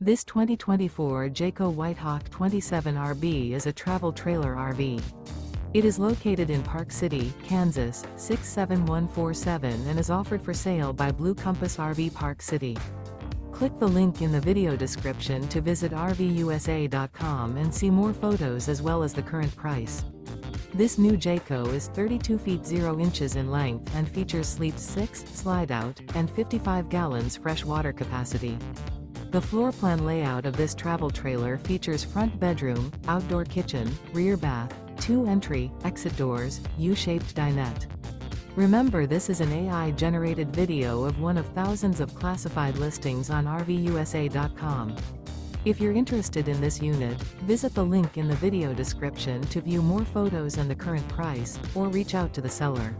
This 2024 Jayco White Hawk 27RB is a travel trailer RV. It is located in Park City, Kansas, 67147 and is offered for sale by Blue Compass RV Park City. Click the link in the video description to visit RVUSA.com and see more photos as well as the current price. This new Jayco is 32 feet 0 inches in length and features Sleep 6, Slideout, and 55 gallons fresh water capacity. The floor plan layout of this travel trailer features front bedroom, outdoor kitchen, rear bath, 2 entry, exit doors, U-shaped dinette. Remember, this is an AI-generated video of one of thousands of classified listings on RVUSA.com. If you're interested in this unit, visit the link in the video description to view more photos and the current price, or reach out to the seller.